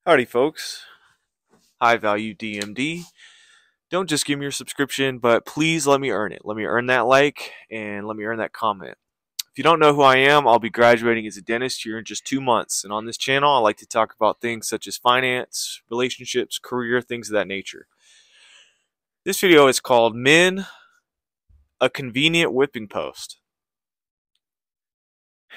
Howdy, folks. High value DMD. Don't just give me your subscription, but please let me earn it. Let me earn that like and let me earn that comment. If you don't know who I am, I'll be graduating as a dentist here in just 2 months. And on this channel, I like to talk about things such as finance, relationships, career, things of that nature. This video is called Men, a Convenient Whipping Post.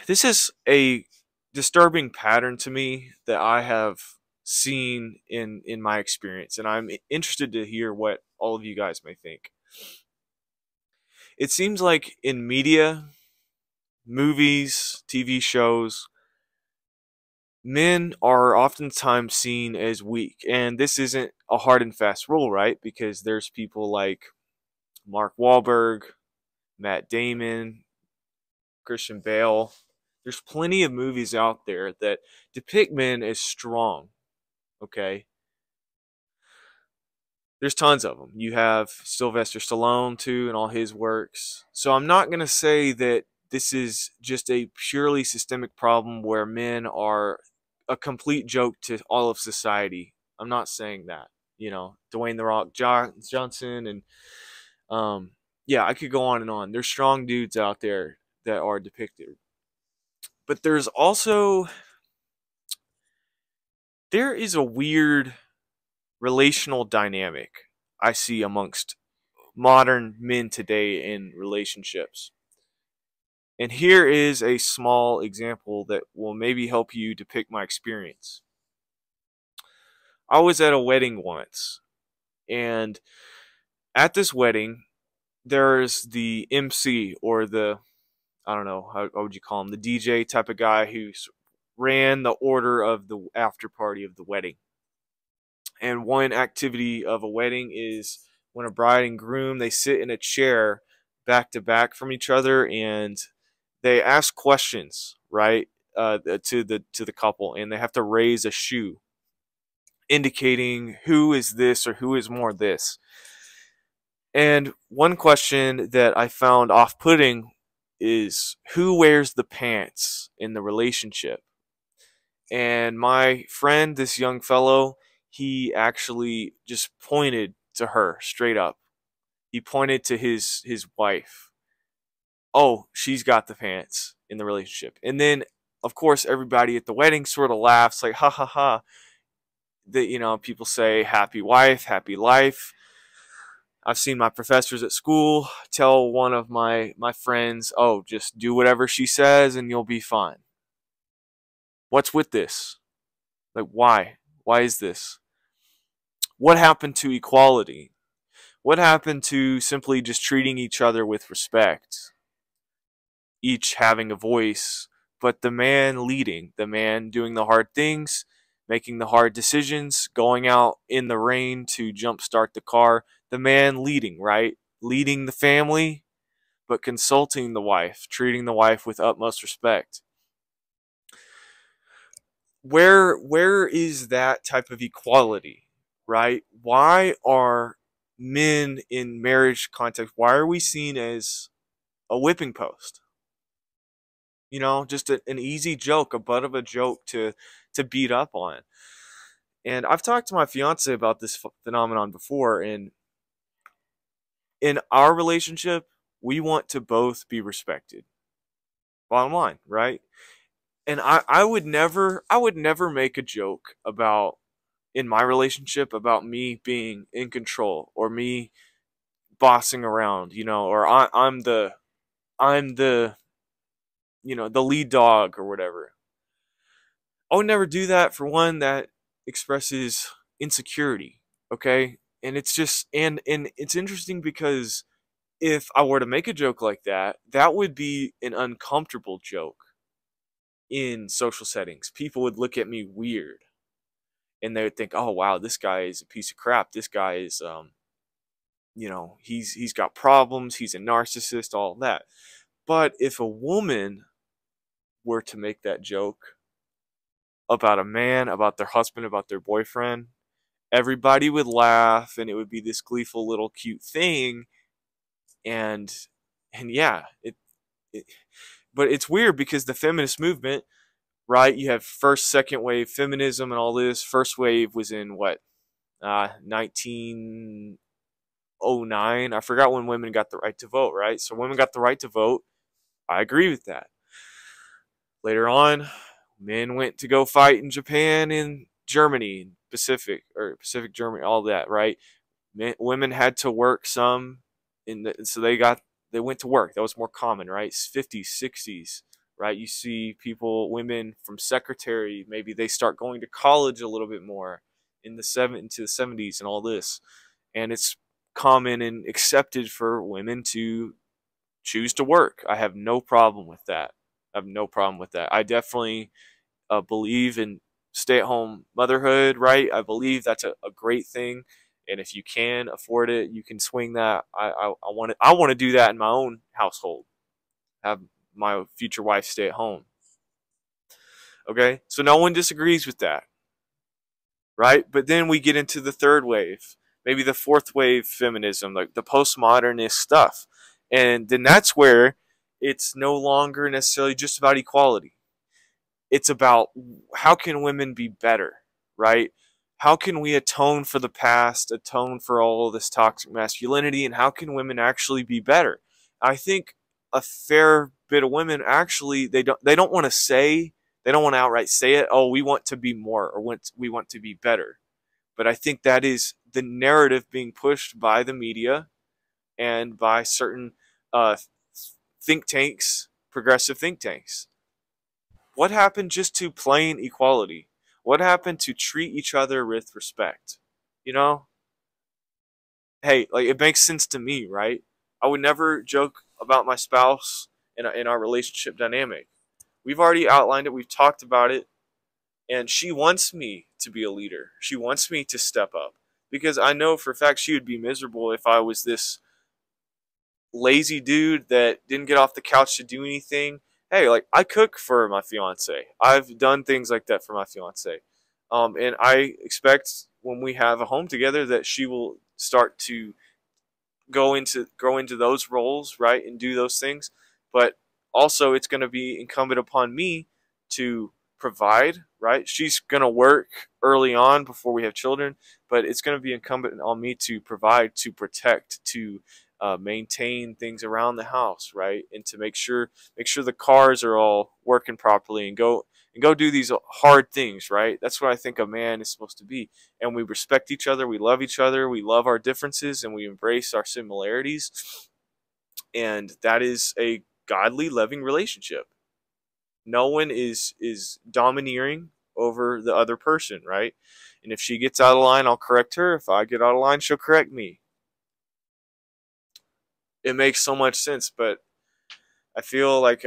This is a disturbing pattern to me that I have seen in my experience, and I'm interested to hear what all of you guys may think. It seems like in media, movies, TV shows, men are oftentimes seen as weak, and this isn't a hard and fast rule, right? Because there's people like Mark Wahlberg, Matt Damon, Christian Bale. There's plenty of movies out there that depict men as strong, okay? There's tons of them. You have Sylvester Stallone, too, and all his works. So I'm not going to say that this is just a purely systemic problem where men are a complete joke to all of society. I'm not saying that. You know, Dwayne The Rock Johnson, and yeah, I could go on and on. There's strong dudes out there that are depicted. But there is a weird relational dynamic I see amongst modern men today in relationships. And here is a small example that will maybe help you depict my experience. I was at a wedding once, and at this wedding, there's the MC, or I don't know, how would you call him, the DJ type of guy who ran the order of the after party of the wedding. And one activity of a wedding is when a bride and groom, they sit in a chair back to back from each other, and they ask questions, right, to the couple, and they have to raise a shoe indicating who is this or who is more this. And one question that I found off-putting is who wears the pants in the relationship. And my friend, this young fellow, he actually just pointed to her straight up. He pointed to his wife. Oh, she's got the pants in the relationship. And then, of course, everybody at the wedding sort of laughs, like, ha ha ha. That, you know, people say happy wife, happy life. I've seen my professors at school tell one of my friends, oh, just do whatever she says and you'll be fine. What's with this? Like, why? Why is this? What happened to equality? What happened to simply just treating each other with respect? Each having a voice, but the man leading, the man doing the hard things, making the hard decisions, going out in the rain to jumpstart the car, the man leading, right? Leading the family, but consulting the wife, treating the wife with utmost respect. Where is that type of equality, right? Why are men in marriage context, why are we seen as a whipping post? You know, just an easy joke, a butt of a joke to beat up on. And I've talked to my fiance about this phenomenon before, and in our relationship, we want to both be respected. Bottom line, right? And I would never make a joke about, in my relationship, about me being in control or me bossing around, you know, or I'm the you know, the lead dog or whatever. I would never do that. For one, that expresses insecurity, okay? And it's just and it's interesting because if I were to make a joke like that, that would be an uncomfortable joke in social settings. People would look at me weird, and they would think, "Oh wow, this guy is a piece of crap. This guy is you know, he's got problems, he's a narcissist, all that." But if a woman were to make that joke about a man, about their husband, about their boyfriend, everybody would laugh, and it would be this gleeful little cute thing. And yeah, it but it's weird because the feminist movement right? You have first, second wave feminism and all this. First wave was in what, 1909? I forgot when women got the right to vote, right? So women got the right to vote. I agree with that. Later on, men went to go fight in Japan and Germany, Pacific Germany, all that, right? Women had to work some, so they went to work. That was more common, right? 50s, 60s, right? You see women from secretary, maybe they start going to college a little bit more into the 70s and all this, and it's common and accepted for women to choose to work. I have no problem with that. I have no problem with that. I definitely believe in stay-at-home motherhood, right? I believe that's a great thing, and if you can afford it, you can swing that. I want to do that in my own household. Have my future wife stay at home. Okay, so no one disagrees with that, right? But then we get into the third wave, maybe the fourth wave feminism, like the postmodernist stuff, and then that's where it's no longer necessarily just about equality. It's about how can women be better, right? How can we atone for the past, atone for all of this toxic masculinity, and how can women actually be better? I think a fair bit of women actually they don't want to say, they don't want to outright say it, oh, we want to be more, or we want to be better. But I think that is the narrative being pushed by the media and by certain uh, think tanks, progressive think tanks. What happened just to plain equality? What happened to treat each other with respect? You know, hey, like it makes sense to me, right? I would never joke about my spouse in our relationship dynamic. We've already outlined it, we've talked about it, and she wants me to be a leader. She wants me to step up because I know for a fact she would be miserable if I was this lazy dude that didn't get off the couch to do anything. Hey, like I cook for my fiance. I've done things like that for my fiance. And I expect when we have a home together that she will start to grow into those roles, right, and do those things. But also, it's going to be incumbent upon me to provide, right? She's going to work early on before we have children, but it's going to be incumbent on me to provide, to protect, to maintain things around the house, right, and to make sure the cars are all working properly, and go do these hard things, right? That's what I think a man is supposed to be. And we respect each other, we love each other, we love our differences, and we embrace our similarities. And that is a godly, loving relationship. No one is domineering over the other person, right? And if she gets out of line, I'll correct her. If I get out of line, she'll correct me. It makes so much sense, but I feel like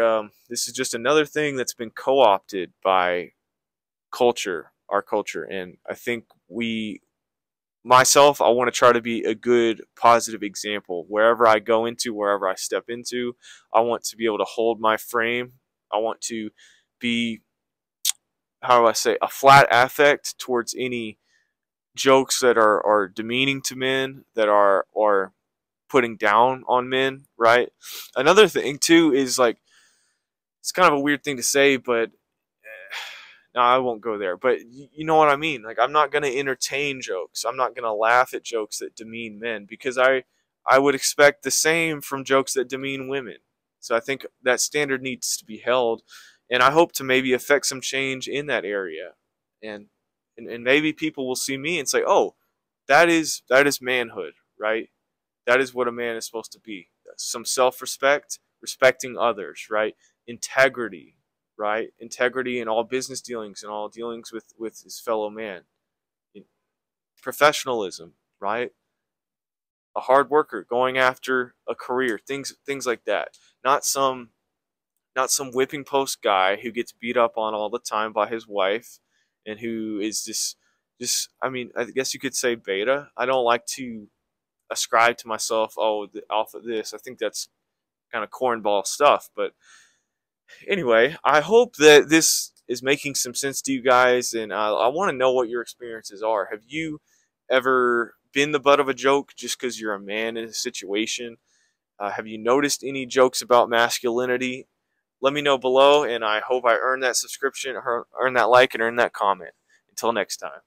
this is just another thing that's been co-opted by our culture, and I think myself, I want to try to be a good, positive example wherever I go into, wherever I step into. I want to be able to hold my frame. I want to be, how do I say, a flat affect towards any jokes that are demeaning to men, that are putting down on men, right? Another thing too is like, it's kind of a weird thing to say, but no, I won't go there. But you know what I mean. Like, I'm not going to entertain jokes. I'm not going to laugh at jokes that demean men, because I would expect the same from jokes that demean women. So I think that standard needs to be held, and I hope to maybe affect some change in that area, and and maybe people will see me and say, "Oh, that is manhood, right? That is what a man is supposed to be. Some self-respect, respecting others, right? Integrity, right? Integrity in all business dealings and all dealings with his fellow man. Professionalism, right? A hard worker going after a career, things like that. Not some not some whipping post guy who gets beat up on all the time by his wife, and who is just I mean, I guess you could say beta. I don't like to ascribe to myself, oh, the alpha this. I think that's kind of cornball stuff. But anyway, I hope that this is making some sense to you guys, and I want to know what your experiences are. Have you ever been the butt of a joke just because you're a man in a situation? Have you noticed any jokes about masculinity? let me know below, and I hope I earn that subscription, earn that like, and earn that comment. Until next time.